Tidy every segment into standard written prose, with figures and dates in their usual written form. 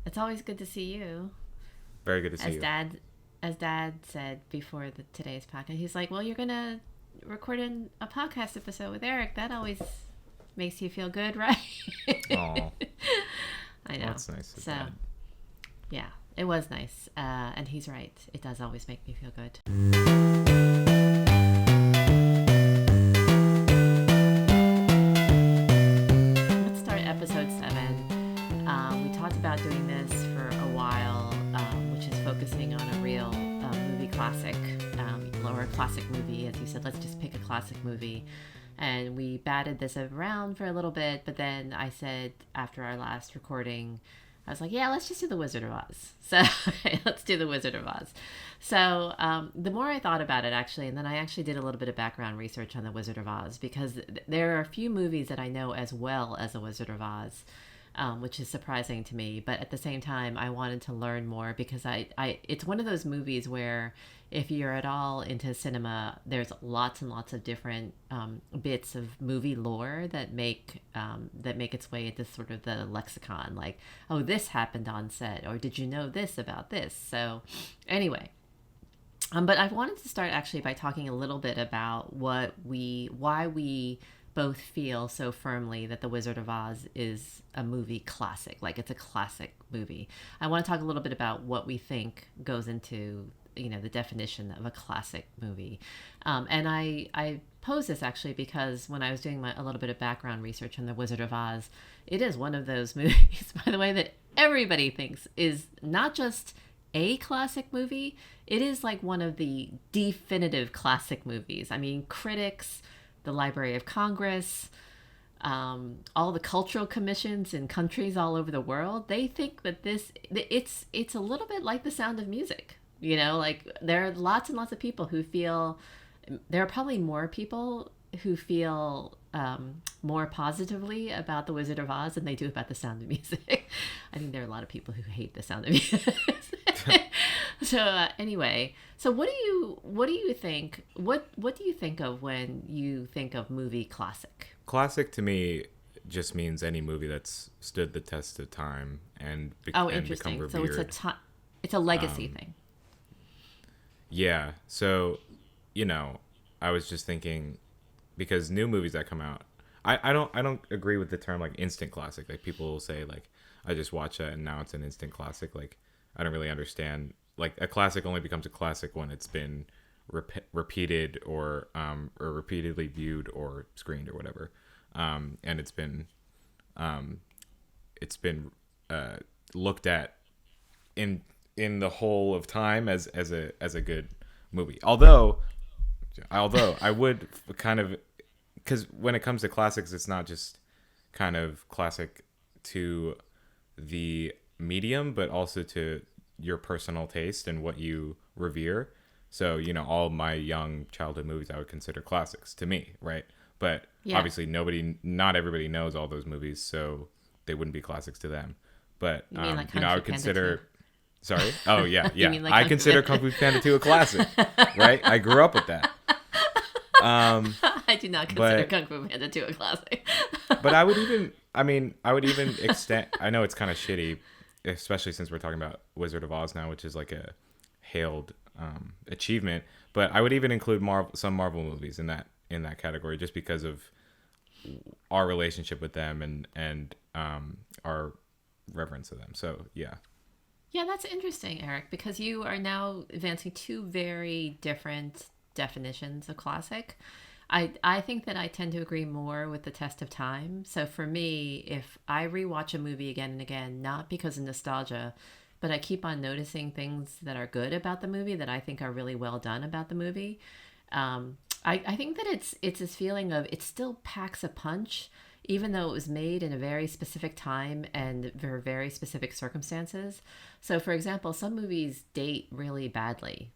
It's always good to see you. Very good to see As you. Dad said before today's podcast, he's like, "Well, you're gonna record a podcast episode with Eric. That always makes you feel good, right?" Oh, I well, know. that's nice of So, Dad. yeah, it was nice, and he's right. It does always make me feel good. Let's start episode 7. We talked about doing this for a while, which is focusing on a real movie classic, or a classic movie. As you said, let's just pick a classic movie. And we batted this around for a little bit, but then I said after our last recording, I was like, yeah, let's just do The Wizard of Oz. So let's do The Wizard of Oz. So the more I thought about it, actually, and then I actually did a little bit of background research on The Wizard of Oz, because there are a few movies that I know as well as The Wizard of Oz, which is surprising to me. But at the same time, I wanted to learn more because it's one of those movies where if you're at all into cinema, there's lots and lots of different bits of movie lore that make its way into sort of the lexicon. Like, oh, this happened on set, or did you know this about this? So, anyway. But I wanted to start actually by talking a little bit about why we both feel so firmly that The Wizard of Oz is a movie classic. Like, it's a classic movie. I want to talk a little bit about what we think goes into, the definition of a classic movie. And I pose this actually because when I was doing a little bit of background research on The Wizard of Oz, it is one of those movies, by the way, that everybody thinks is not just a classic movie, it is like one of the definitive classic movies. I mean, critics, the Library of Congress, all the cultural commissions in countries all over the world, they think that it's a little bit like The Sound of Music. Like there are lots and lots of people who feel, there are probably more people who feel more positively about The Wizard of Oz than they do about The Sound of Music. I think there are a lot of people who hate The Sound of Music. So anyway, so what do you think? What do you think of when you think of movie classic? Classic to me just means any movie that's stood the test of time and become revered. So it's a legacy thing. Yeah. So, I was just thinking because new movies that come out, I don't agree with the term like instant classic. Like people will say like I just watched that and now it's an instant classic. Like I don't really understand. Like a classic only becomes a classic when it's been repeated or repeatedly viewed or screened or whatever, and it's been looked at in the whole of time as a good movie. Although I would kind of, because when it comes to classics, it's not just kind of classic to the medium, but also to your personal taste and what you revere. So, all my young childhood movies I would consider classics to me, right? But obviously not everybody knows all those movies, so they wouldn't be classics to them. But, You mean like I would Kung Fu consider... Panda 2? Sorry? Oh, yeah. You mean like I Kung Fu consider Panda? Kung Fu Panda 2 a classic, right? I grew up with that. I do not consider Kung Fu Panda 2 a classic. But I would even extend... I know it's kind of shitty, especially since we're talking about Wizard of Oz now, which is like a hailed achievement. But I would even include some Marvel movies in that category, just because of our relationship with them and our reverence of them. So yeah. Yeah, that's interesting, Eric, because you are now advancing two very different definitions of classic. I think that I tend to agree more with the test of time. So for me, if I rewatch a movie again and again, not because of nostalgia, but I keep on noticing things that are good about the movie that I think are really well done about the movie, I think that it's this feeling of it still packs a punch, even though it was made in a very specific time and for very specific circumstances. So, for example, some movies date really badly,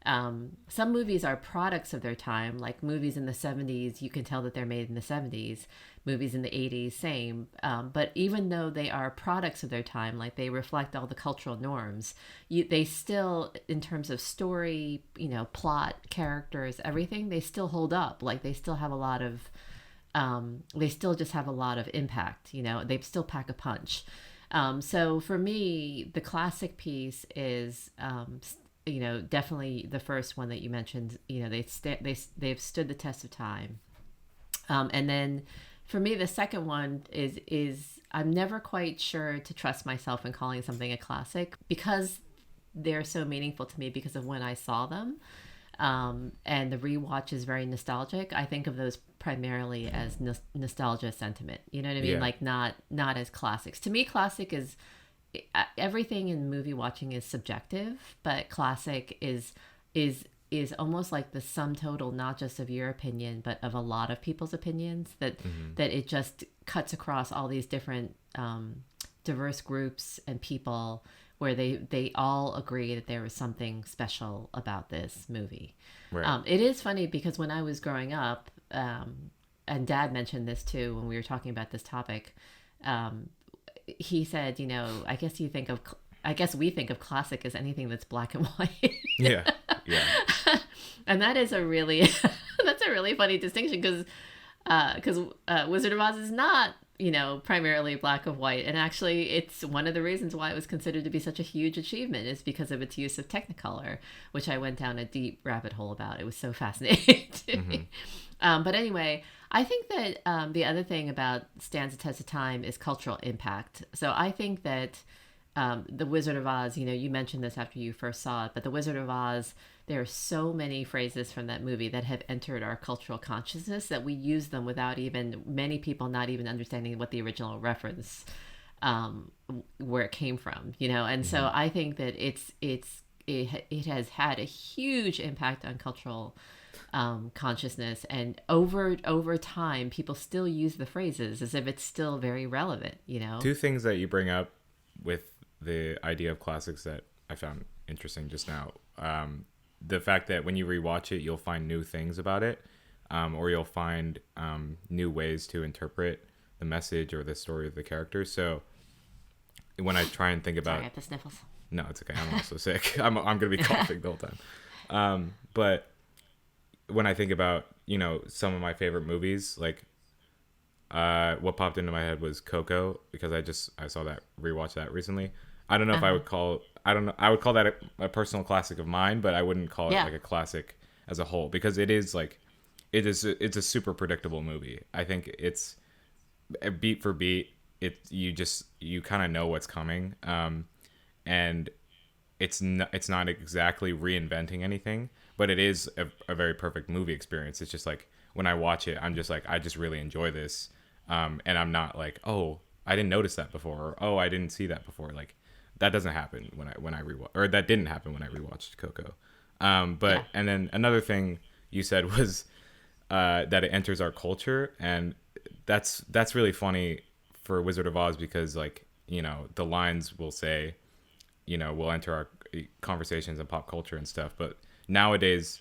Some movies are products of their time, like movies in the 70s, you can tell that they're made in the 70s. Movies in the 80s, same. But even though they are products of their time, like they reflect all the cultural norms, they still, in terms of story, plot, characters, everything, they still hold up. Like they still have a lot of, they still just have a lot of impact, they still pack a punch. So for me, the classic piece is, definitely the first one that you mentioned. They've stood the test of time. And then for me, the second one is I'm never quite sure to trust myself in calling something a classic because they're so meaningful to me because of when I saw them. And the rewatch is very nostalgic. I think of those primarily as nostalgia sentiment. You know what I mean? Yeah. Like not as classics. To me, classic is everything in movie watching is subjective, but classic is almost like the sum total, not just of your opinion, but of a lot of people's opinions. That it just cuts across all these different diverse groups and people, where they all agree that there was something special about this movie. Right. It is funny because when I was growing up, and Dad mentioned this too when we were talking about this topic, he said, I guess we think of classic as anything that's black and white. Yeah. And that is a really funny distinction because Wizard of Oz is not primarily black and white, and actually it's one of the reasons why it was considered to be such a huge achievement is because of its use of Technicolor, which I went down a deep rabbit hole about. It was so fascinating to me. But anyway, I think that the other thing about stands the test of time is cultural impact. So I think that the Wizard of Oz, you mentioned this after you first saw it, but the Wizard of Oz, there are so many phrases from that movie that have entered our cultural consciousness that we use them without many people not even understanding what the original reference, where it came from, and so I think that it has had a huge impact on cultural consciousness, and over time people still use the phrases as if it's still very relevant. Two things that you bring up with the idea of classics that I found interesting just now. The fact that when you rewatch it, you'll find new things about it, or you'll find new ways to interpret the message or the story of the character. So when I try and think about... Sorry, I have the sniffles. No, it's okay. I'm also sick. I'm going to be coughing the whole time. But when I think about, some of my favorite movies, like what popped into my head was Coco, because I saw that, rewatched that recently. I don't know if I would call that a personal classic of mine, but I wouldn't call it like a classic as a whole, because it's a super predictable movie. I think it's beat for beat. You kind of know what's coming. And it's not exactly reinventing anything, but it is a very perfect movie experience. It's just like when I watch it, I'm just like, I just really enjoy this. And I'm not like, oh, I didn't notice that before, or oh, I didn't see that before. Like that doesn't happen when I rewatch, or that didn't happen when I rewatched Coco. And then another thing you said was that it enters our culture, and that's really funny for Wizard of Oz, because like, the lines will say, will enter our conversations and pop culture and stuff, but nowadays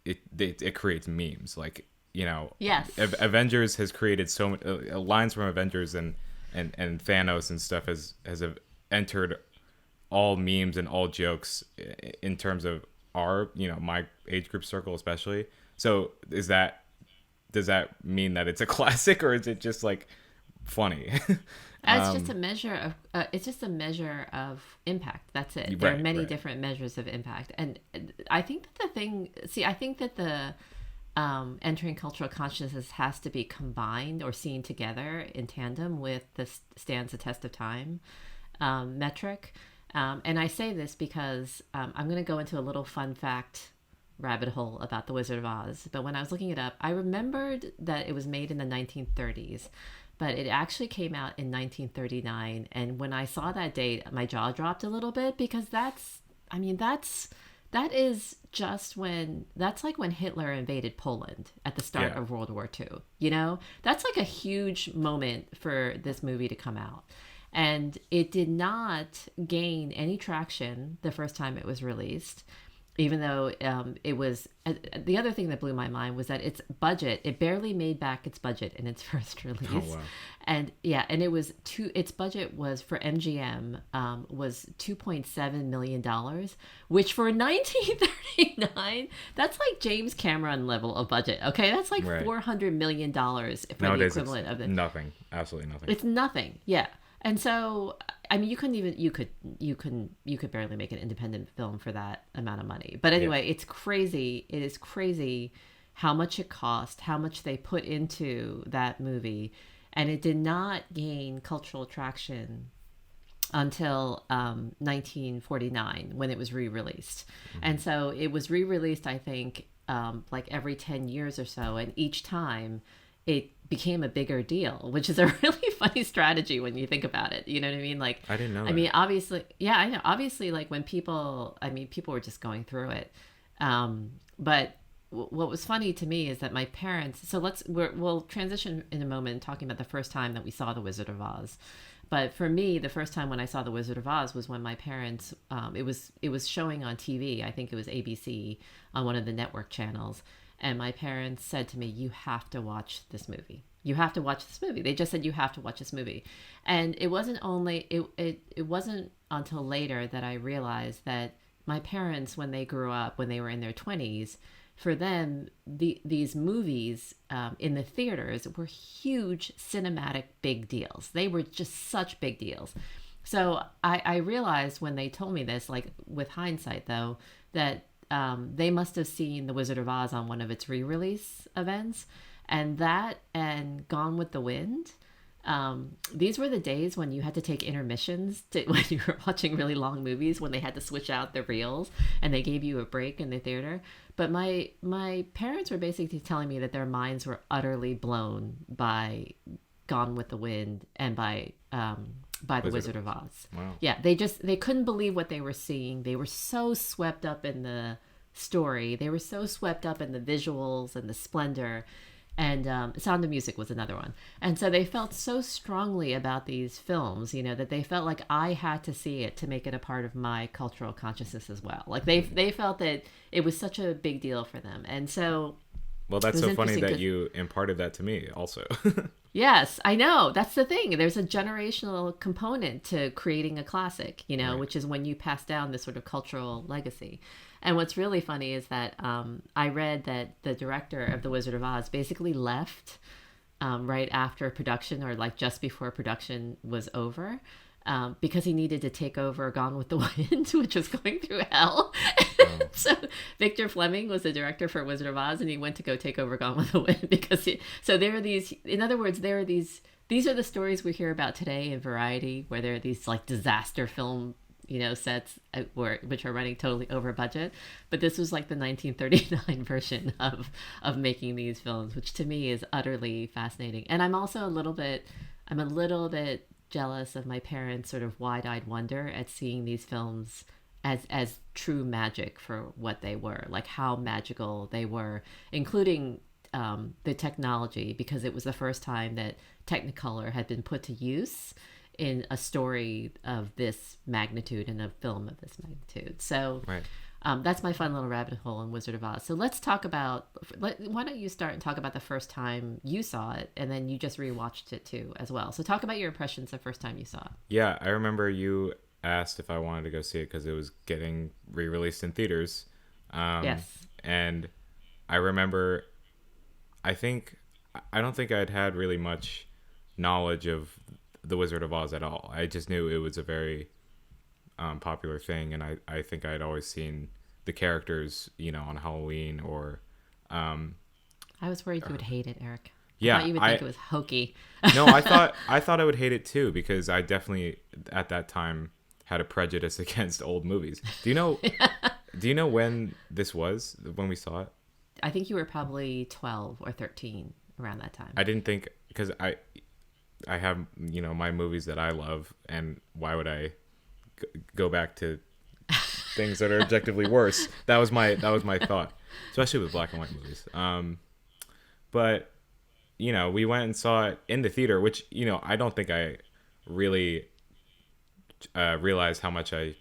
it creates memes, like, yes. Avengers has created so many lines from Avengers and Thanos and stuff has entered all memes and all jokes in terms of our, my age group circle especially. So does that mean that it's a classic, or is it just like funny? It's just a measure of impact. That's it. There are many different measures of impact, and I think that the entering cultural consciousness has to be combined or seen together in tandem with the stands the test of time metric. And I say this because I'm going to go into a little fun fact rabbit hole about the Wizard of Oz. But when I was looking it up, I remembered that it was made in the 1930s, but it actually came out in 1939. And when I saw that date, my jaw dropped a little bit, because that is just that's like when Hitler invaded Poland at the start of World War II. That's like a huge moment for this movie to come out. And it did not gain any traction the first time it was released, even though it was... the other thing that blew my mind was that it barely made back its budget in its first release. Oh, wow. And it was its budget was, for MGM, was $2.7 million, which for 1939, that's like James Cameron level of budget. Okay, that's like $400 million for nowadays, the equivalent of it. Nothing, absolutely nothing. It's nothing, yeah. And so I mean, you could barely make an independent film for that amount of money. But anyway, Yeah. it's crazy. It is crazy how much it cost, how much they put into that movie, and it did not gain cultural traction until 1949 when it was re-released. And so it was re-released, I think, like every 10 years or so, and each time it became a bigger deal, which is a really funny strategy when you think about it. You know what I mean? Like, I didn't know I that. mean, obviously, yeah, I know. Obviously, like when people were just going through it. But what was funny to me is that my parents. So we'll transition in a moment, talking about the first time that we saw The Wizard of Oz. But for me, the first time when I saw The Wizard of Oz was when my parents. It was showing on TV. I think it was ABC on one of the network channels, and my parents said to me, "You have to watch this movie. You have to watch this movie." They just said, "You have to watch this movie," and it wasn't only it wasn't until later that I realized that my parents, when they grew up, when they were in their 20s, for them, these movies in the theaters were huge cinematic big deals. They were just such big deals. So I realized when they told me this, like with hindsight though, that they must have seen The Wizard of Oz on one of its re-release events, and that and Gone with the Wind. These were the days when you had to take intermissions when you were watching really long movies, when they had to switch out the reels and they gave you a break in the theater. But my parents were basically telling me that their minds were utterly blown by Gone with the Wind and by The Wizard of Oz. Wow. Yeah, they couldn't believe what they were seeing. They were so swept up in the story. They were so swept up in the visuals and the splendor. And Sound of Music was another one. And so they felt so strongly about these films, that they felt like I had to see it to make it a part of my cultural consciousness as well. Like they felt that it was such a big deal for them. And so Well, that's so funny that you imparted that to me also. yes, I know. That's the thing. There's a generational component to creating a classic, Right. which is when you pass down this sort of cultural legacy. And what's really funny is that I read that the director of The Wizard of Oz basically left right after production, or like just before production was over, because he needed to take over Gone with the Wind, which was going through hell. Oh. So Victor Fleming was the director for Wizard of Oz, and he went to go take over Gone with the Wind so there are these. In other words, there are these. These are the stories we hear about today in Variety, where there are these like disaster film sets which are running totally over budget. But this was like the 1939 version of making these films, which to me is utterly fascinating. And I'm also a little bit jealous of my parents' sort of wide-eyed wonder at seeing these films as true magic for what they were, like how magical they were, including the technology, because it was the first time that Technicolor had been put to use in a story of this magnitude and a film of this magnitude. So Right. that's my fun little rabbit hole in Wizard of Oz. So let's talk about, why don't you start and talk about the first time you saw it, and then you just rewatched it too as well. So talk about your impressions the first time you saw it. Yeah, I remember you asked if I wanted to go see it because it was getting re-released in theaters. Yes. And I remember, I don't think I'd had really much knowledge of The Wizard of Oz at all. I just knew it was a very popular thing, and I think I'd always seen the characters, on Halloween or. I was worried you would hate it, Eric. Yeah, I thought you would think it was hokey. No, I thought I would hate it too, because I definitely at that time had a prejudice against old movies. Do you know? Do you know when this was, when we saw it? I think you were probably 12 or 13 around that time. I didn't think, because I have my movies that I love, and why would I go back to things that are objectively worse? That was my thought, especially with black and white movies. But we went and saw it in the theater, which I don't think I really realized how much I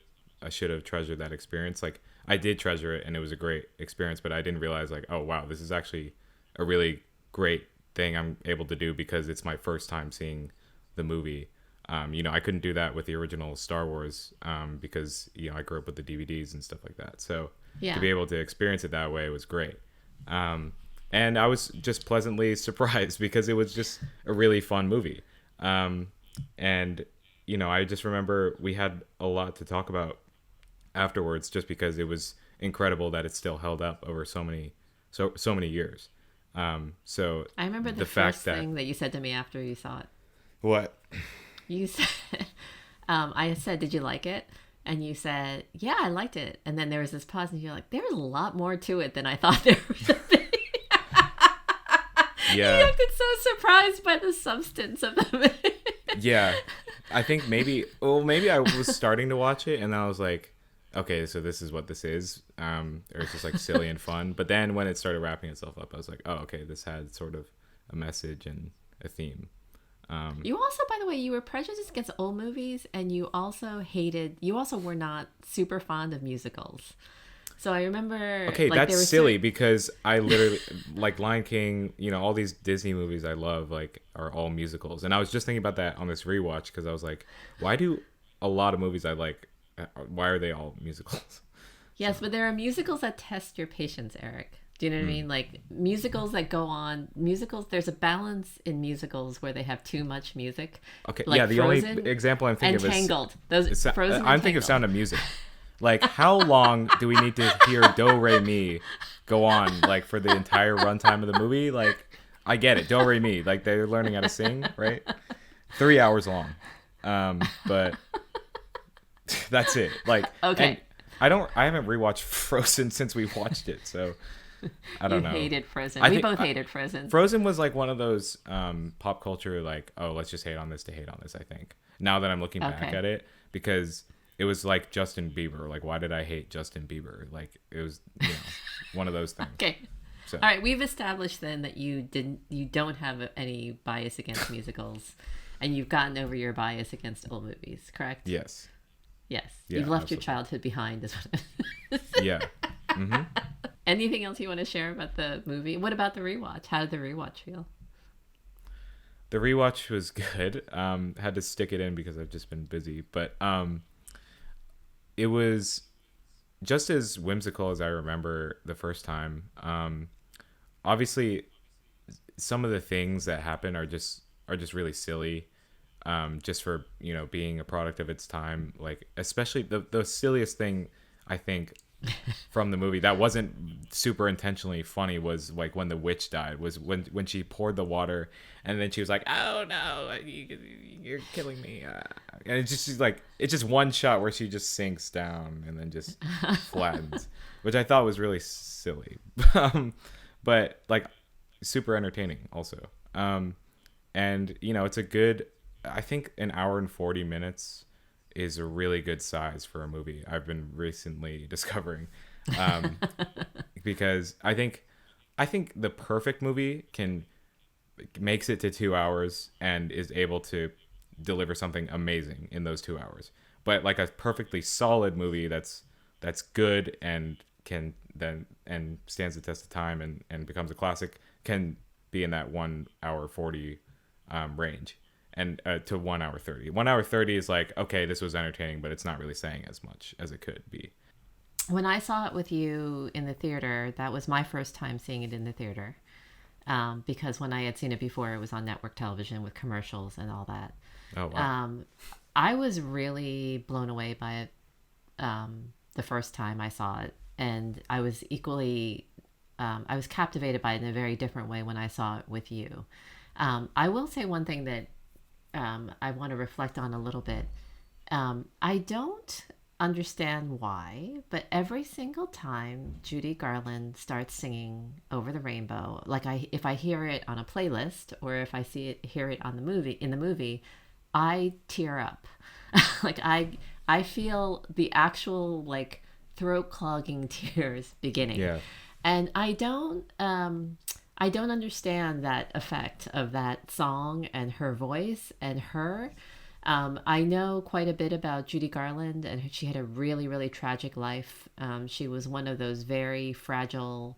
should have treasured that experience. Like, I did treasure it, and it was a great experience, but I didn't realize, like, oh wow, this is actually a really great thing I'm able to do because it's my first time seeing the movie. I couldn't do that with the original Star Wars because I grew up with the DVDs and stuff like that. So to be able to experience it that way was great. And I was just pleasantly surprised because it was just a really fun movie. And I just remember we had a lot to talk about afterwards, just because it was incredible that it still held up over so many years. So I remember the fact first thing that you said to me after you saw it. What? You said, I said, did you like it? And you said, yeah, I liked it. And then there was this pause, and you're like, there's a lot more to it than I thought there was. Yeah. You acted so surprised by the substance of the movie. Yeah. I think maybe I was starting to watch it, and I was like, okay, so this is what this is. Or it's just like silly and fun. But then when it started wrapping itself up, I was like, oh, okay, this had sort of a message and a theme. You also, by the way, you were prejudiced against old movies, and you also were not super fond of musicals. So I remember... Okay, that's silly because I literally... like Lion King, all these Disney movies I love, like, are all musicals. And I was just thinking about that on this rewatch, because I was like, why do a lot of movies I like, why are they all musicals? Yes, but there are musicals that test your patience, Eric. Do you know what I mean? Like musicals that go on, there's a balance in musicals where they have too much music. Okay, like yeah, the Frozen only example I'm thinking of is... Tangled. Frozen I'm thinking of Sound of Music. Like, how long do we need to hear Do Re Mi go on, like, for the entire runtime of the movie? Like, I get it, Do Re Mi, like, they're learning how to sing, right? 3 hours long, but that's it. Like, okay, I haven't rewatched Frozen since we watched it, so I don't know. You hated Frozen. We both hated Frozen. Frozen was like one of those pop culture, like, oh, let's just hate on this to hate on this, I think. Now that I'm looking back at it, because it was like Justin Bieber. Like, why did I hate Justin Bieber? Like, it was, one of those things. Okay. So. All right. We've established then that you don't have any bias against musicals, and you've gotten over your bias against old movies, correct? Yes. Yes. Yeah, you've left absolutely. your childhood behind, is what Yeah. Mm-hmm. Anything else you want to share about the movie? What about the rewatch? How did the rewatch feel? The rewatch was good. Had to stick it in because I've just been busy, but it was just as whimsical as I remember the first time. Obviously, some of the things that happen are just really silly, just for being a product of its time. Like, especially the silliest thing I think from the movie that wasn't super intentionally funny was like when the witch died, was when she poured the water and then she was like, oh no, you're killing me, and it's just one shot where she just sinks down and then just flattens, which I thought was really silly, but like super entertaining also. And it's a good, I think an hour and 40 minutes is a really good size for a movie, I've been recently discovering, because I think the perfect movie makes it to 2 hours and is able to deliver something amazing in those 2 hours. But like a perfectly solid movie that's good and can then and stands the test of time and becomes a classic can be in that 1 hour 40 range. And to 1 hour 30. 1 hour 30 is like, okay, this was entertaining, but it's not really saying as much as it could be. When I saw it with you in the theater, that was my first time seeing it in the theater. Because when I had seen it before, it was on network television with commercials and all that. Oh, wow. I was really blown away by it the first time I saw it. And I was I was captivated by it in a very different way when I saw it with you. I will say one thing that I want to reflect on a little bit. I don't understand why, but every single time Judy Garland starts singing Over the Rainbow, like if I hear it on a playlist or if I hear it on the movie, I tear up. Like I feel the actual like throat clogging tears beginning. Yeah. And I don't understand that effect of that song and her voice and her. I know quite a bit about Judy Garland, and she had a really, really tragic life. She was one of those very fragile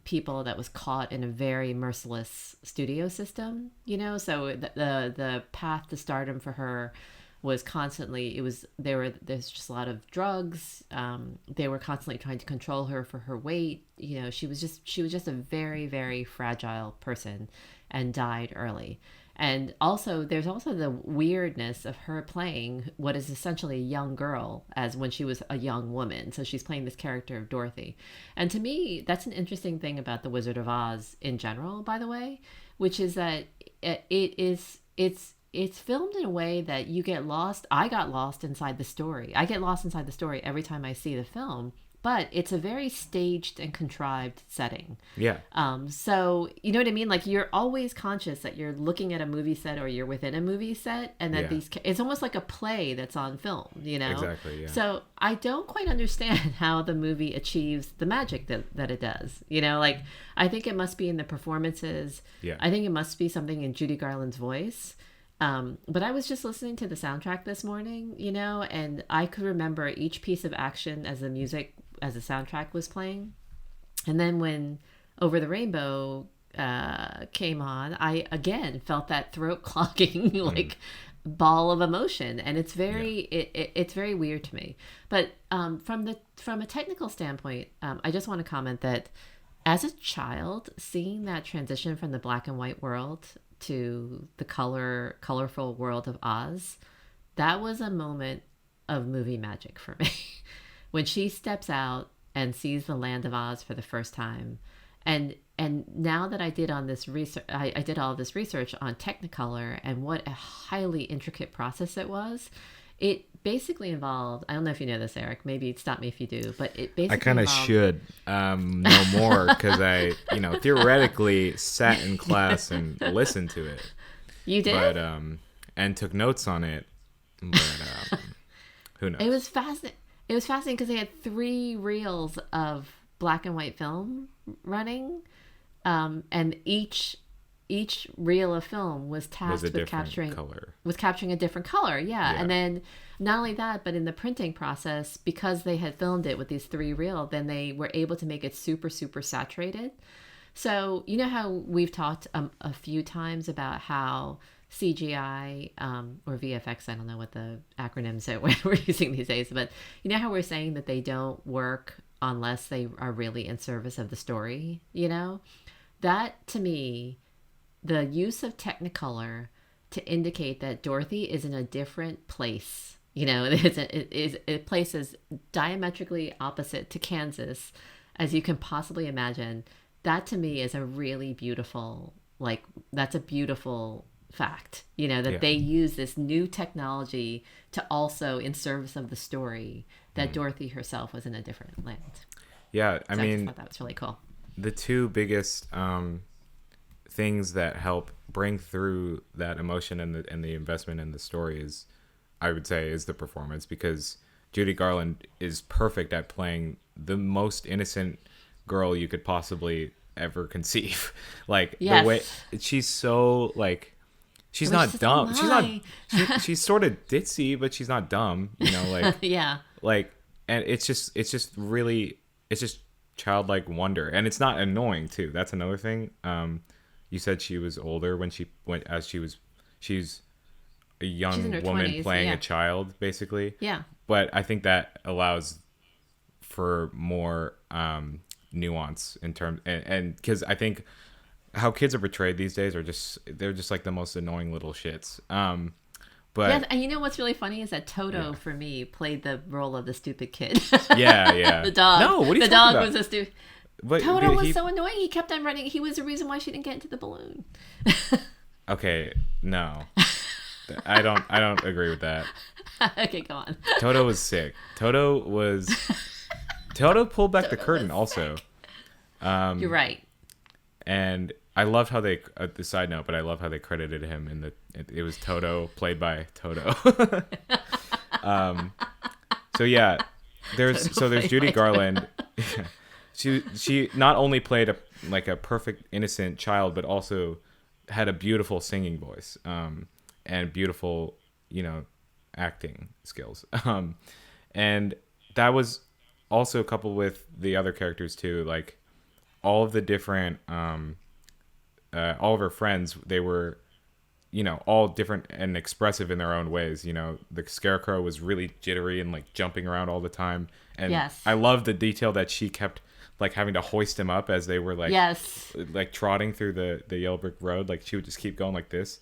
people that was caught in a very merciless studio system, so the path to stardom for her was constantly, there's just a lot of drugs. They were constantly trying to control her for her weight. She was just a very, very fragile person and died early. And also, there's also the weirdness of her playing what is essentially a young girl as when she was a young woman. So she's playing this character of Dorothy. And to me, that's an interesting thing about The Wizard of Oz in general, by the way, which is that it's filmed in a way that you get lost. I got lost inside the story. I get lost inside the story every time I see the film, but it's a very staged and contrived setting. Yeah. So you know what I mean? Like you're always conscious that you're looking at a movie set or you're within a movie set, and that it's almost like a play that's on film, you know? Exactly, yeah. So I don't quite understand how the movie achieves the magic that it does. You know, like I think it must be in the performances. Yeah. I think it must be something in Judy Garland's voice. But I was just listening to the soundtrack this morning, you know, and I could remember each piece of action as the soundtrack was playing. And then when Over the Rainbow came on, I again felt that throat clogging like ball of emotion, and it's very it's very weird to me. But from a technical standpoint, I just want to comment that as a child, seeing that transition from the black and white world to the colorful world of Oz, that was a moment of movie magic for me. When she steps out and sees the land of Oz for the first time, and now that I did on this research, I did all this research on Technicolor and what a highly intricate process it was. It basically involved, I don't know if you know this, Eric, maybe stop me if you do, but it basically I kind of should know more because I, theoretically sat in class and listened to it. You did? But, and took notes on it, but who knows? It was fascinating. It was fascinating because they had 3 reels of black and white film running, and each reel of film was tasked with capturing a different color. Yeah. And then not only that, but in the printing process, because they had filmed it with these 3 reel, then they were able to make it super, super saturated. So you know how we've talked a few times about how CGI or VFX, I don't know what the acronyms that we're using these days, but you know how we're saying that they don't work unless they are really in service of the story, you know? That, to me, the use of Technicolor to indicate that Dorothy is in a different place, you know, a place as diametrically opposite to Kansas as you can possibly imagine. That to me is a really beautiful, that's a beautiful fact, you know, that they use this new technology to also in service of the story that Dorothy herself was in a different land. Yeah, I just thought that was really cool. The 2 biggest things that help bring through that emotion and the investment in the story is, I would say, is the performance, because Judy Garland is perfect at playing the most innocent girl you could possibly ever conceive. The way she's so she's not dumb. She's sort of ditzy, but she's not dumb, you know, and it's just really, it's just childlike wonder, and it's not annoying too. That's another thing. You said she was older when she went, she's a young woman 20s, playing a child, basically. Yeah. But I think that allows for more nuance in terms, and because I think how kids are portrayed these days they're just like the most annoying little shits. But yeah, and you know what's really funny is that Toto for me played the role of the stupid kid. yeah. The dog. No, what are you the talking dog about? was a stupid. But Toto was so annoying. He kept on running. He was the reason why she didn't get into the balloon. Okay, no. I don't agree with that. Okay, go on. Toto was sick. Toto pulled back the curtain also. You're right. And I loved how they, the side note, but I love how they credited him in it was Toto, played by Toto. So yeah, there's Judy Garland. She not only played a perfect innocent child, but also had a beautiful singing voice, and beautiful, acting skills. And that was also coupled with the other characters too, like all of the different, all of her friends, they were, all different and expressive in their own ways. The Scarecrow was really jittery and like jumping around all the time. And yes. I love the detail that she kept like having to hoist him up as they were like, yes, like trotting through the yellow brick road. Like she would just keep going like this.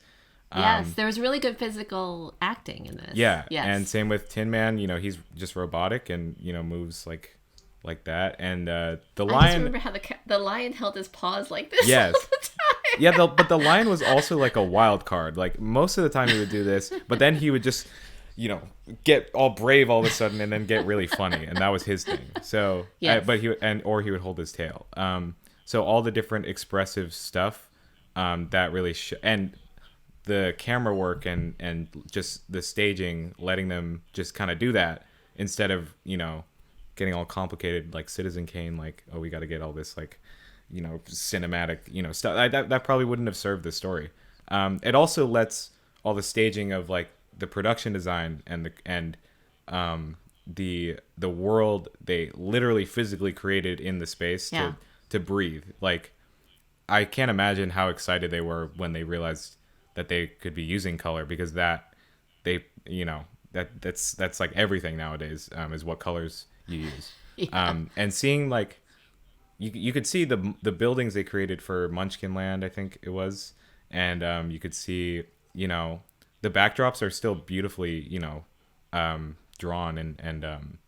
Yes, there was really good physical acting in this. Yeah, yes. And same with Tin Man. You know, he's just robotic and moves like that. And the lion. I just remember how the lion held his paws like this Yes. all the time. Yeah, but the lion was also like a wild card. Like most of the time he would do this, but then he would just, get all brave all of a sudden and then get really funny, and that was his thing. So, yes. Or he would hold his tail. So all the different expressive stuff, that really and the camera work and just the staging, letting them just kind of do that instead of getting all complicated like Citizen Kane. Like, oh, we got to get all this like cinematic stuff that probably wouldn't have served the story. It also lets all the staging of like the production design and the world they literally physically created in the space to breathe. Like, I can't imagine how excited they were when they realized that they could be using color, because that's like everything nowadays, is what colors you use. And seeing like you could see the buildings they created for Munchkin Land, I think it was, and you could see the backdrops are still beautifully drawn and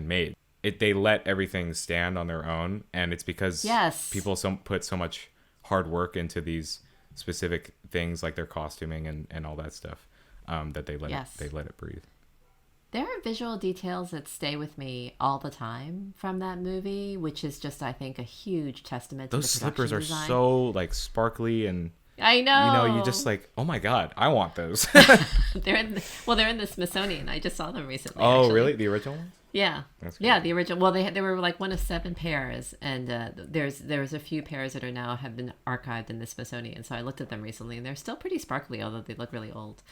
made. They let everything stand on their own, and it's because people put so much hard work into these specific things like their costuming and all that stuff, that they let it breathe. There are visual details that stay with me all the time from that movie, which is just, I think, a huge testament to those the slippers are design. So like sparkly, and I know. You just like, oh my god, I want those. They're in the Smithsonian. I just saw them recently. Oh, actually. Really? The original ones? Yeah. That's cool. Yeah, the original. Well, they were like one of 7 pairs, and there's a few pairs that have been archived in the Smithsonian. So I looked at them recently, and they're still pretty sparkly, although they look really old.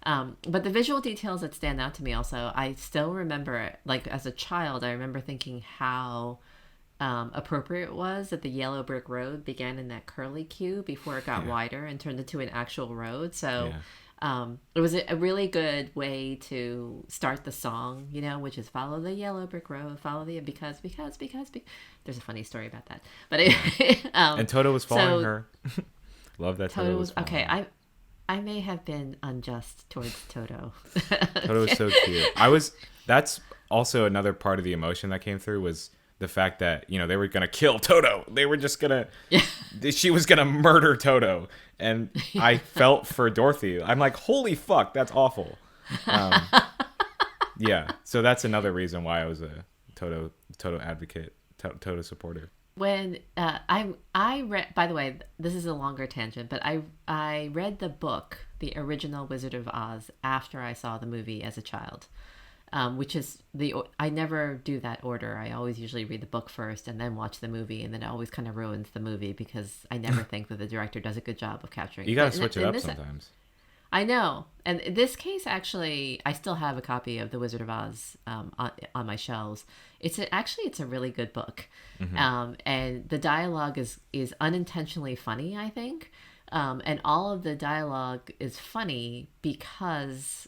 But the visual details that stand out to me also, I still remember, like as a child, I remember thinking how appropriate it was that the yellow brick road began in that curly Q before it got wider and turned into an actual road. So it was a really good way to start the song, which is follow the yellow brick road, follow the because there's a funny story about that. But and Toto was following her. Love that Toto was following her. I may have been unjust towards Toto. Toto was so cute. That's also another part of the emotion that came through, was the fact that they were gonna kill Toto. They were just gonna she was gonna murder Toto, and I felt for Dorothy. I'm like, holy fuck, that's awful. So that's another reason why I was a Toto advocate, Toto supporter. When I read, by the way, this is a longer tangent, but I read the book, the original Wizard of Oz, after I saw the movie as a child. Which is I never do that order. I always usually read the book first and then watch the movie, and then it always kind of ruins the movie because I never think that the director does a good job of capturing it. You gotta switch it up sometimes. I know. And in this case, actually, I still have a copy of The Wizard of Oz on my shelves. It's a really good book. Mm-hmm. And the dialogue is unintentionally funny, I think. And all of the dialogue is funny because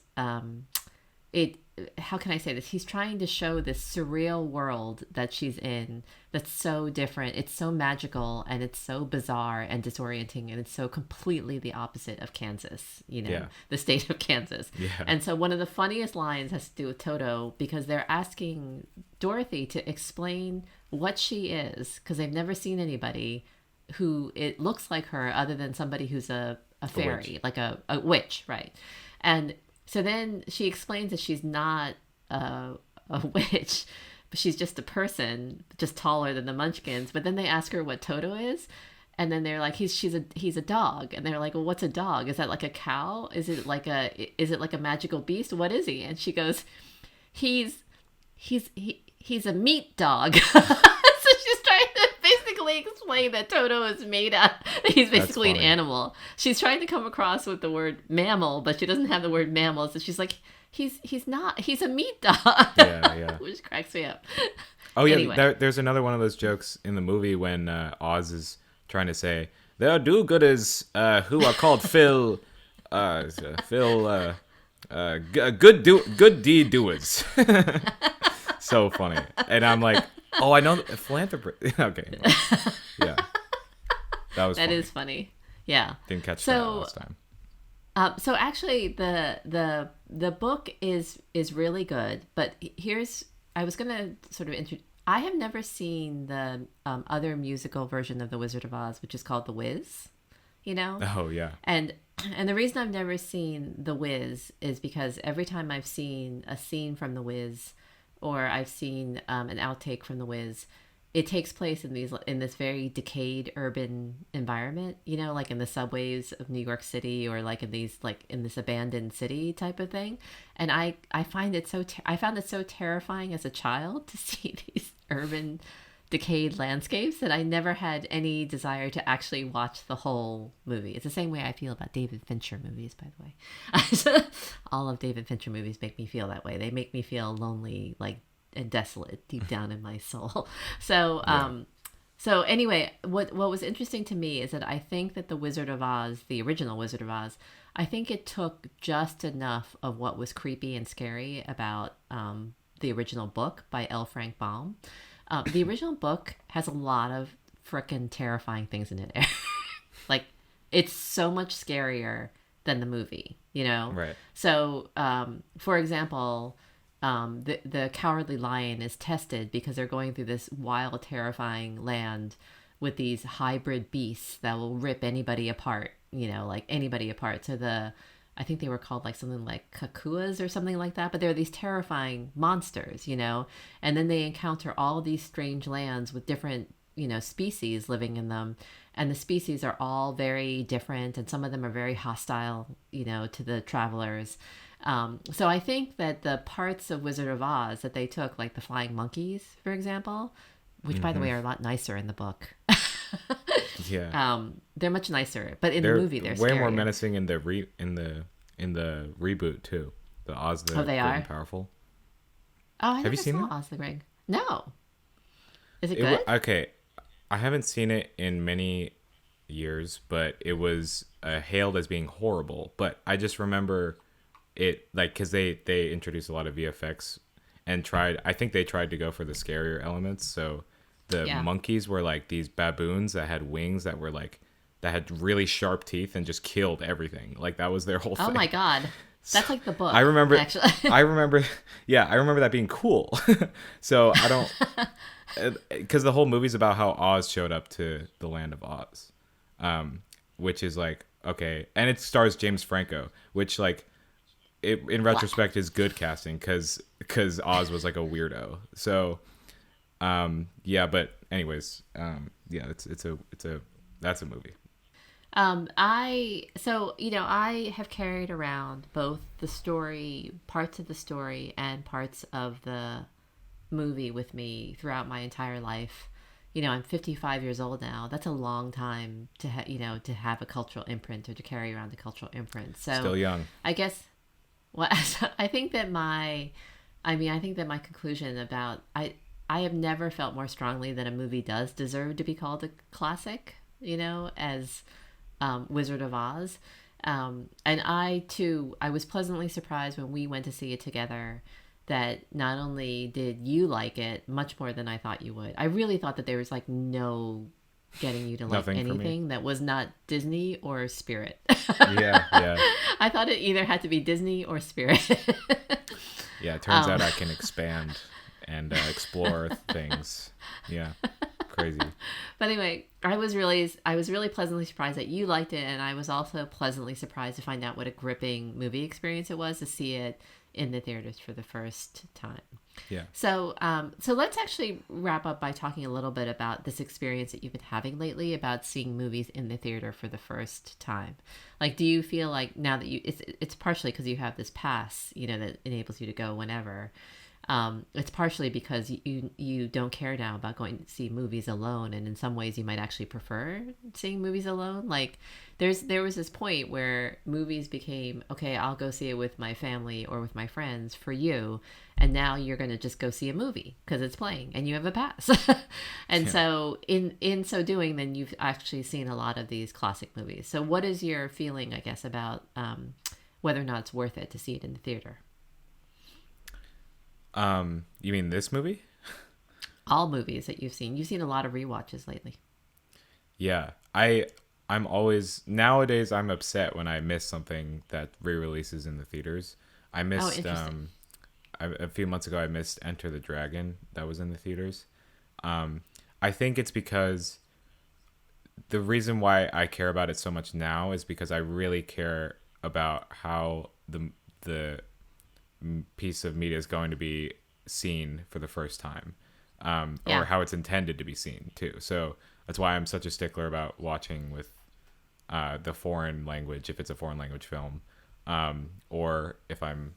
how can I say this? He's trying to show this surreal world that she's in that's so different. It's so magical, and it's so bizarre and disorienting, and it's so completely the opposite of Kansas, the state of Kansas. Yeah. And so one of the funniest lines has to do with Toto, because they're asking Dorothy to explain what she is, because they've never seen anybody who it looks like her other than somebody who's a fairy, like a witch, right? And so then she explains that she's not a witch, but she's just a person, just taller than the Munchkins. But then they ask her what Toto is, and then they're like, he's a dog, and they're like, well, what's a dog? Is that like a cow? Is it like a magical beast? What is he? And she goes, he's a meat dog. So she's trying to basically explain that Toto is made out. He's basically an animal. She's trying to come across with the word mammal, but she doesn't have the word mammal. So she's like, he's not. He's a meat dog. Yeah. Which cracks me up. Oh yeah, anyway. There's another one of those jokes in the movie when Oz is trying to say there are do-gooders who are called Phil, good deed doers. So funny, and I'm like, oh, I know philanthropist. Okay, yeah, that was. That funny. Is funny. Yeah. Didn't catch that last time. So actually, the book is really good. But here's I was gonna sort of I have never seen the other musical version of The Wizard of Oz, which is called The Wiz. You know, Oh yeah. and and the reason I've never seen The Wiz is because every time I've seen a scene from The Wiz, or I've seen an outtake from The Wiz, it takes place in this very decayed urban environment, you know, like in the subways of New York City, or like in this abandoned city type of thing. And I find it I found it so terrifying as a child to see these urban decayed landscapes that I never had any desire to actually watch the whole movie. It's the same way I feel about David Fincher movies, by the way. All of David Fincher movies make me feel that way. They make me feel lonely, like, and desolate deep down in my soul. So, so anyway, what was interesting to me is that I think that the Wizard of Oz, the original Wizard of Oz, I think it took just enough of what was creepy and scary about the original book by L. Frank Baum. The original book has a lot of frickin' terrifying things in it. Like, it's so much scarier than the movie, you know? Right. So, for example, the Cowardly Lion is tested because they're going through this wild, terrifying land with these hybrid beasts that will rip anybody apart, you know, like anybody apart. So I think they were called like something like kakuas or something like that, but they're these terrifying monsters, you know, and then they encounter all these strange lands with different, you know, species living in them. And the species are all very different, and some of them are very hostile, you know, to the travelers. So I think that the parts of Wizard of Oz that they took, like the flying monkeys, for example, which by the way are a lot nicer in the book. Yeah. They're much nicer, but in They're the movie they're way more scarier. menacing in the reboot too. The Oz the Oh, they Great are? and Powerful. Oh, I Have never you seen saw that? Oz the Grig. No. Is it It good? okay. I haven't seen it in many years, but it was hailed as being horrible. But I just remember it like because they introduced a lot of VFX and tried. I think they tried to go for the scarier elements. So the Yeah. monkeys were like these baboons that had wings that were like that had really sharp teeth and just killed everything. Like that was their whole Oh thing. my God. So, That's like the I book, remember, actually. yeah, I remember that being cool. So I don't, because the whole movie's about how Oz showed up to the land of Oz, which is like okay, and it stars James Franco, which like in retrospect is good casting because Oz was like a weirdo. So yeah, but anyways, yeah, it's a that's a movie. I have carried around both the story, parts of the story, and parts of the movie with me throughout my entire life. You know, I'm 55 years old now. That's a long time to have a cultural imprint or to carry around a cultural imprint. So Still young. I guess, well, I think that my conclusion about I have never felt more strongly that a movie does deserve to be called a classic, you know, as Wizard of Oz. And I too, I was pleasantly surprised when we went to see it together that not only did you like it much more than I thought you would. I really thought that there was like no getting you to like Nothing for me. anything that was not Disney or Spirit. Yeah, yeah. I thought it either had to be Disney or Spirit. Yeah, it turns out I can expand and explore things. Yeah, crazy. But anyway, I was really pleasantly surprised that you liked it, and I was also pleasantly surprised to find out what a gripping movie experience it was to see it in the theaters for the first time. Yeah. So, so let's actually wrap up by talking a little bit about this experience that you've been having lately about seeing movies in the theater for the first time. Like, do you feel like now that it's partially because you have this pass, you know, that enables you to go whenever. It's partially because you don't care now about going to see movies alone, and in some ways you might actually prefer seeing movies alone. Like there was this point where movies became okay, I'll go see it with my family or with my friends for you, and now you're going to just go see a movie because it's playing and you have a pass. And Yeah. so in so doing, then you've actually seen a lot of these classic movies. So what is your feeling, I guess, about whether or not it's worth it to see it in the theater? You mean this movie? All movies that you've seen. You've seen a lot of rewatches lately. Yeah. I'm always nowadays I'm upset when I miss something that re-releases in the theaters. I Oh, missed interesting. a few months ago I missed Enter the Dragon that was in the theaters. Um, I think it's because the reason why I care about it so much now is because I really care about how the piece of media is going to be seen for the first time, or Yeah. how it's intended to be seen too. So that's why I'm such a stickler about watching with the foreign language if it's a foreign language film, or if I'm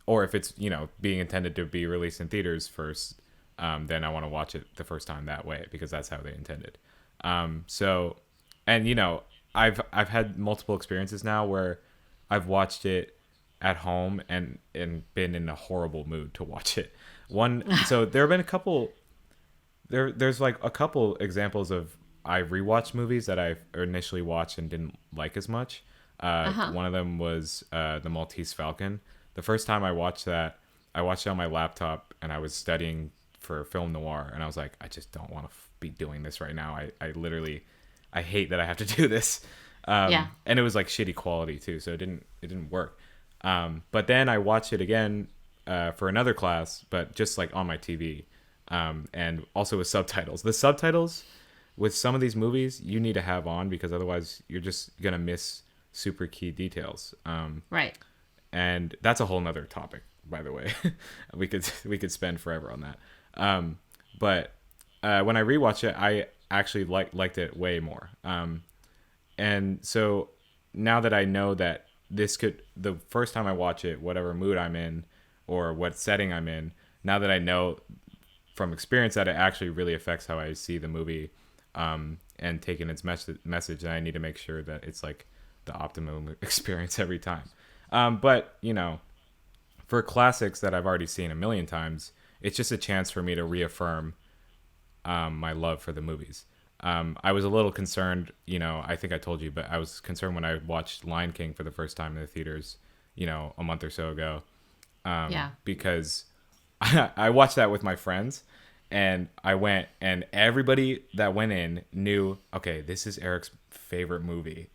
or if it's being intended to be released in theaters first, then I want to watch it the first time that way because that's how they intended. So, and I've had multiple experiences now where I've watched it at home and been in a horrible mood to watch it. So there have been a couple. There's like a couple examples of I rewatched movies that I initially watched and didn't like as much. Uh-huh. One of them was The Maltese Falcon. The first time I watched that, I watched it on my laptop and I was studying for film noir, and I was like, I just don't want to be doing this right now. I literally, I hate that I have to do this. Yeah. And it was like shitty quality too, so it didn't work. But then I watched it again for another class, but just like on my TV, and also with subtitles. The subtitles with some of these movies you need to have on because otherwise you're just gonna miss super key details. Right. And that's a whole nother topic, by the way. we could spend forever on that. But when I rewatched it, I actually liked it way more. And so now that I know that the first time I watch it, whatever mood I'm in or what setting I'm in, now that I know from experience that it actually really affects how I see the movie, and taking its message, and I need to make sure that it's like the optimum experience every time. But for classics that I've already seen a million times, it's just a chance for me to reaffirm my love for the movies. I was a little concerned, I think I told you, but I was concerned when I watched Lion King for the first time in the theaters, a month or so ago, Yeah. because I watched that with my friends, and I went, and everybody that went in knew, okay, this is Eric's favorite movie.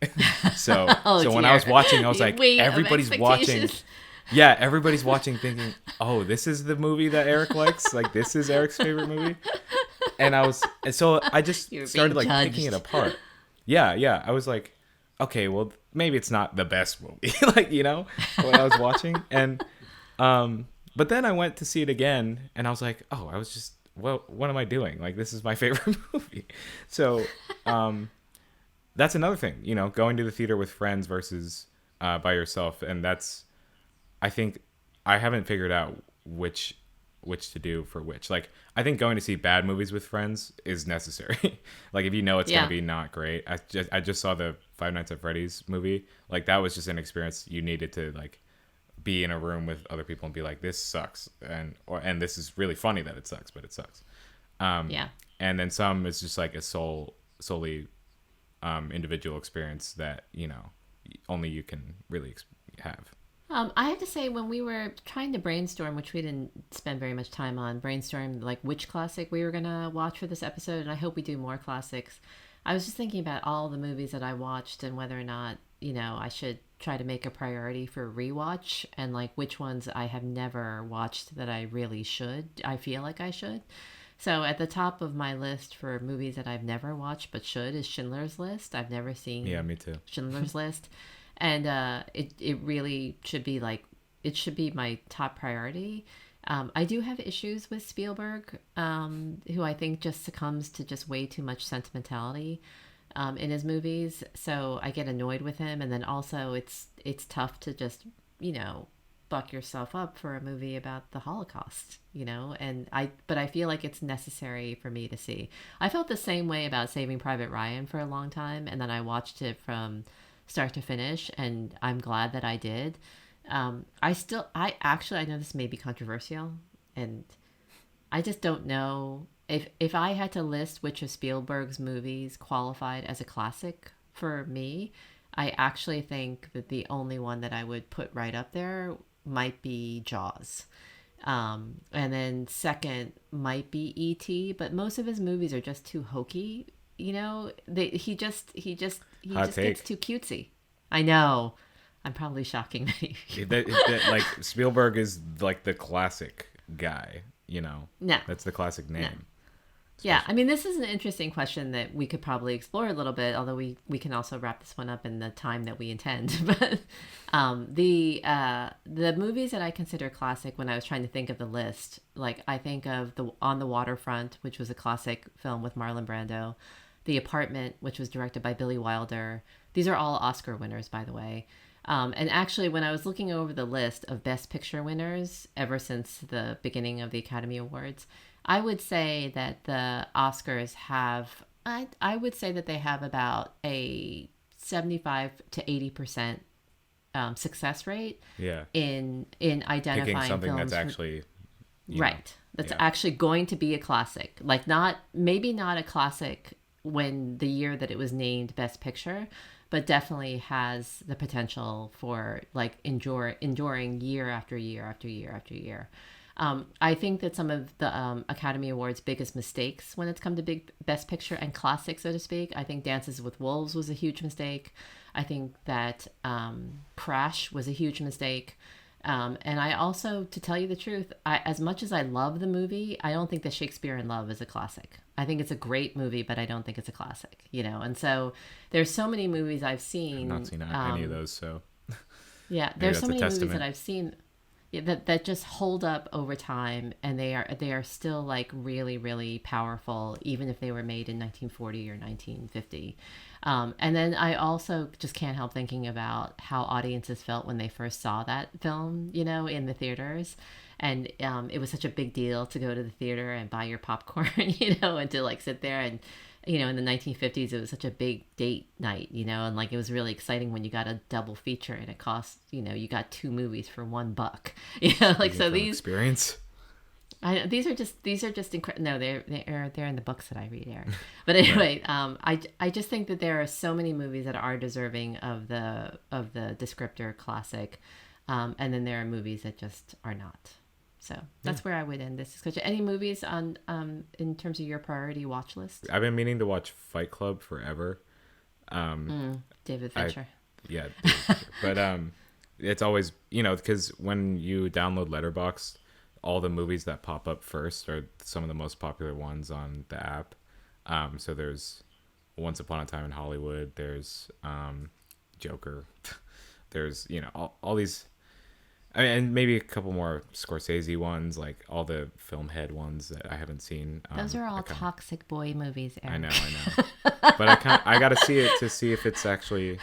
so Oh so when I dear. was watching, I was like, Weight of everybody's watching. expectations. Yeah, everybody's watching thinking, oh, this is the movie that Eric likes. Like, this is Eric's favorite movie. And so I just You're started being like picking it judged. apart. Yeah. I was like, okay, well, maybe it's not the best movie, like, what I was watching. And, but then I went to see it again and I was like, oh, I was just, well, what am I doing? Like, this is my favorite movie. So, that's another thing, going to the theater with friends versus by yourself. And I think I haven't figured out which to do for which. Like, I think going to see bad movies with friends is necessary. Like, if you know it's gonna Yeah. be not great. I just saw the Five Nights at Freddy's movie. Like, that was just an experience you needed to like be in a room with other people and be like, this sucks, and this is really funny that it sucks, but it sucks. Yeah. And then some is just like a solely individual experience that only you can really have. I have to say, when we were trying to brainstorm, which we didn't spend very much time on, brainstorm like which classic we were gonna watch for this episode, and I hope we do more classics. I was just thinking about all the movies that I watched and whether or not, I should try to make a priority for rewatch and like which ones I have never watched that I really should. I feel like I should. So at the top of my list for movies that I've never watched but should is Schindler's List. I've never Yeah, seen me too. Schindler's List, and it really should be like it should be my top priority. I do have issues with Spielberg, who I think just succumbs to just way too much sentimentality in his movies. So I get annoyed with him, and then also it's tough to just buck yourself up for a movie about the Holocaust, and I feel like it's necessary for me to see. I felt the same way about Saving Private Ryan for a long time, and then I watched it from start to finish, and I'm glad that I did. I know this may be controversial, and I just don't know if I had to list which of Spielberg's movies qualified as a classic for me. I actually think that the only one that I would put right up there might be Jaws. And then second might be E.T., but most of his movies are just too hokey Hot take. gets too cutesy. I know. I'm probably shocking many people. Like Spielberg is like the classic guy, you know. No. That's the classic name. No. Yeah, I mean, this is an interesting question that we could probably explore a little bit, although we can also wrap this one up in the time that we intend. But the movies that I consider classic, when I was trying to think of the list, like I think of the On the Waterfront, which was a classic film with Marlon Brando, The Apartment, which was directed by Billy Wilder. These are all Oscar winners, by the way. And actually, when I was looking over the list of Best Picture winners ever since the beginning of the Academy Awards, I would say that the Oscars have, I would say that they have about a 75 to 80% success rate. Yeah. In identifying picking something films that's actually right. That's actually going to be a classic. Like maybe not a classic when the year that it was named Best Picture, but definitely has the potential for like enduring year after year after year after year. I think that some of the Academy Awards' biggest mistakes when it's come to Best Picture and classic, so to speak, I think Dances with Wolves was a huge mistake. I think that Crash was a huge mistake. And I also, to tell you the truth, as much as I love the movie, I don't think that Shakespeare in Love is a classic. I think it's a great movie, but I don't think it's a classic, you know? And so there's so many movies I've seen. I've not seen any of those, so. Yeah, there's so many movies that I've seen that just hold up over time, and they are still like really, really powerful, even if they were made in 1940 or 1950. And then I also just can't help thinking about how audiences felt when they first saw that film, you know, in the theaters. And it was such a big deal to go to the theater and buy your popcorn, you know, and to like sit there and, you know, in the 1950s, it was such a big date night, you know, and like it was really exciting when you got a double feature and it cost, you know, you got 2 movies for $1, you know, like so these experience. These are just incredible. No, they're in the books that I read, Eric. But anyway, I just think that there are so many movies that are deserving of the descriptor classic, and then there are movies that just are not. So that's where I would end this discussion. Any movies on in terms of your priority watch list? I've been meaning to watch Fight Club forever. David Fincher. David Fincher. But it's always, you know, because when you download Letterboxd, all the movies that pop up first are some of the most popular ones on the app. So there's Once Upon a Time in Hollywood. There's Joker. There's, you know, all these. I mean, and maybe a couple more Scorsese ones, like all the film head ones that I haven't seen. Those are all toxic boy movies, Eric. I know. But I got to see it to see if it's actually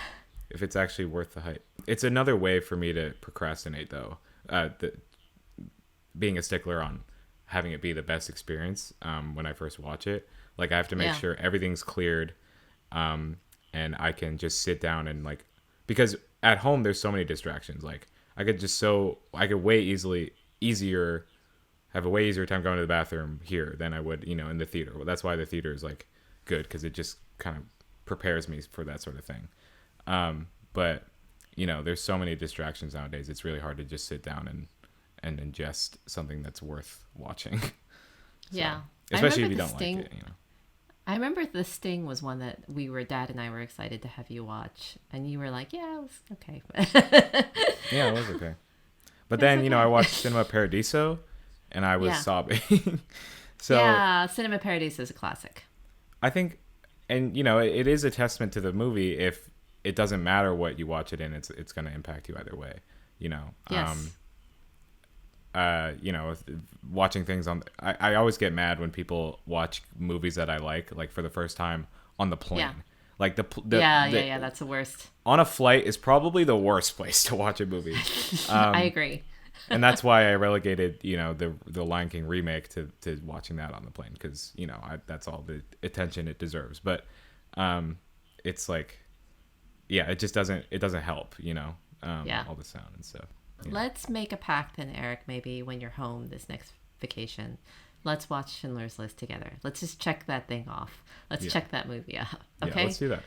worth the hype. It's another way for me to procrastinate, though. Being a stickler on having it be the best experience when I first watch it. Like I have to make sure everything's cleared, and I can just sit down and like, because at home there's so many distractions. Like I could have a way easier time going to the bathroom here than I would, you know, in the theater. Well, that's why the theater is like good, because it just kind of prepares me for that sort of thing. But you know, there's so many distractions nowadays. It's really hard to just sit down and ingest something that's worth watching. So, yeah, especially if you don't like it, you know. I remember The Sting was one that Dad and I were excited to have you watch, and you were like, yeah, it was okay. Yeah, it was okay. But then, you know, I watched Cinema Paradiso, and I was sobbing. So yeah, Cinema Paradiso is a classic. I think, and you know, it is a testament to the movie. If it doesn't matter what you watch it in, it's going to impact you either way, you know. Yes. You know, watching things on, I always get mad when people watch movies that I like for the first time on the plane. Yeah. Like yeah, that's the worst. On a flight is probably the worst place to watch a movie. I agree. And that's why I relegated, you know, the Lion King remake to watching that on the plane, because, you know, that's all the attention it deserves. But it's like, yeah, it doesn't help, you know, all the sound and stuff. Yeah. Let's make a pact then, Eric, maybe when you're home this next vacation. Let's watch Schindler's List together. Let's just check that thing off. Let's check that movie out. Okay? Yeah, let's do that.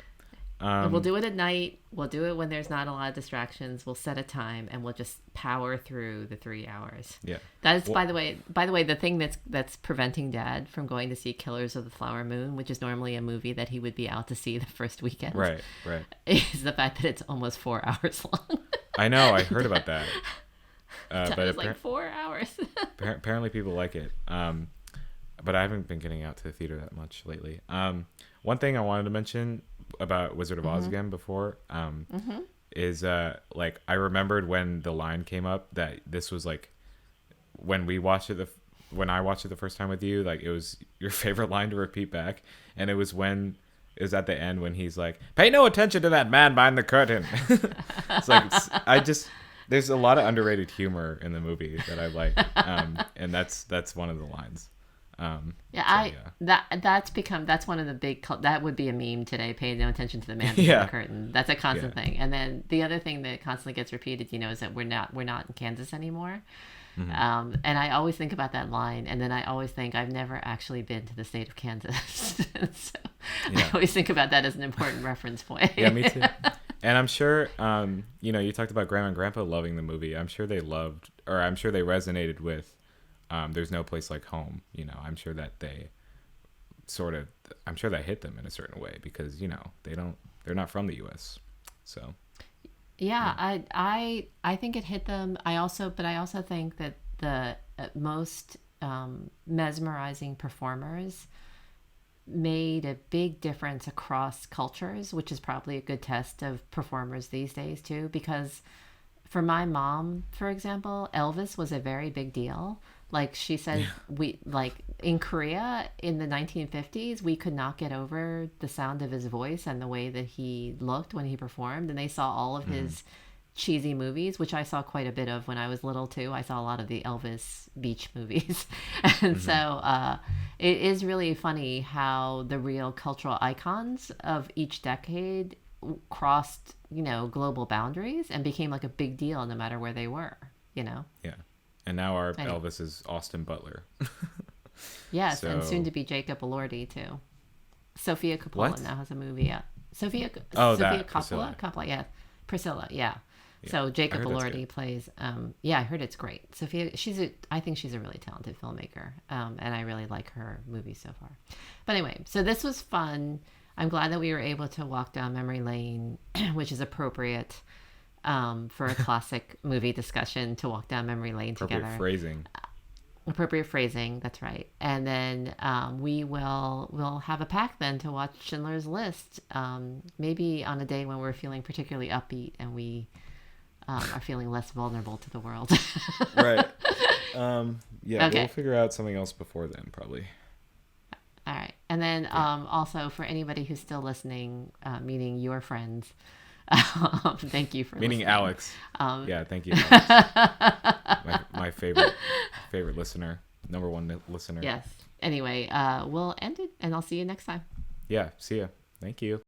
And we'll do it at night. We'll do it when there's not a lot of distractions. We'll set a time and we'll just power through the 3 hours. Yeah. That is, by the way, the thing that's preventing Dad from going to see Killers of the Flower Moon, which is normally a movie that he would be out to see the first weekend. Right. Is the fact that it's almost 4 hours long. I know. I heard about that. But it's like 4 hours. Apparently people like it. But I haven't been getting out to the theater that much lately. One thing I wanted to mention about Wizard of Oz again before is like I remembered when the line came up that this was like when I watched it the first time with you, like it was your favorite line to repeat back, and it was at the end when he's like, "Pay no attention to that man behind the curtain." It's like there's a lot of underrated humor in the movie that I like, and that's one of the lines. That's one of the big, that would be a meme today, paying no attention to the man behind the curtain. That's a constant thing. And then the other thing that constantly gets repeated, is that we're not in Kansas anymore. And I always think about that line, and then I always think I've never actually been to the state of Kansas. So I always think about that as an important reference point. Yeah, me too. And I'm sure, you talked about Grandma and Grandpa loving the movie. I'm sure they resonated with There's No Place Like Home. I'm sure that that hit them in a certain way because, they're not from the U.S. So. Yeah. I think it hit them. I also think that the most mesmerizing performers made a big difference across cultures, which is probably a good test of performers these days too, because for my mom, for example, Elvis was a very big deal. Like she said, we in Korea in the 1950s, we could not get over the sound of his voice and the way that he looked when he performed. And they saw all of his cheesy movies, which I saw quite a bit of when I was little too. I saw a lot of the Elvis beach movies. And so it is really funny how the real cultural icons of each decade crossed, global boundaries and became like a big deal no matter where they were, Yeah. And now our Elvis is Austin Butler. Yes, and soon to be Jacob Elordi too. Sofia Coppola now has a movie out. Sofia Coppola? Priscilla. Coppola, yeah. Priscilla, yeah. So Jacob Elordi plays, I heard it's great. Sophia, I think she's a really talented filmmaker, and I really like her movies so far. But anyway, so this was fun. I'm glad that we were able to walk down memory lane, which is appropriate for a classic movie discussion, to walk down memory lane together. Appropriate phrasing, that's right. And then we'll have a pack then to watch Schindler's List, maybe on a day when we're feeling particularly upbeat and we are feeling less vulnerable to the world. Right. We'll figure out something else before then, probably. All right. And then also for anybody who's still listening, meaning your friends, thank you for meaning listening. Alex. Thank you, Alex. my favorite listener, number one listener. Yes. Anyway, we'll end it and I'll see you next time. Yeah, see ya. Thank you.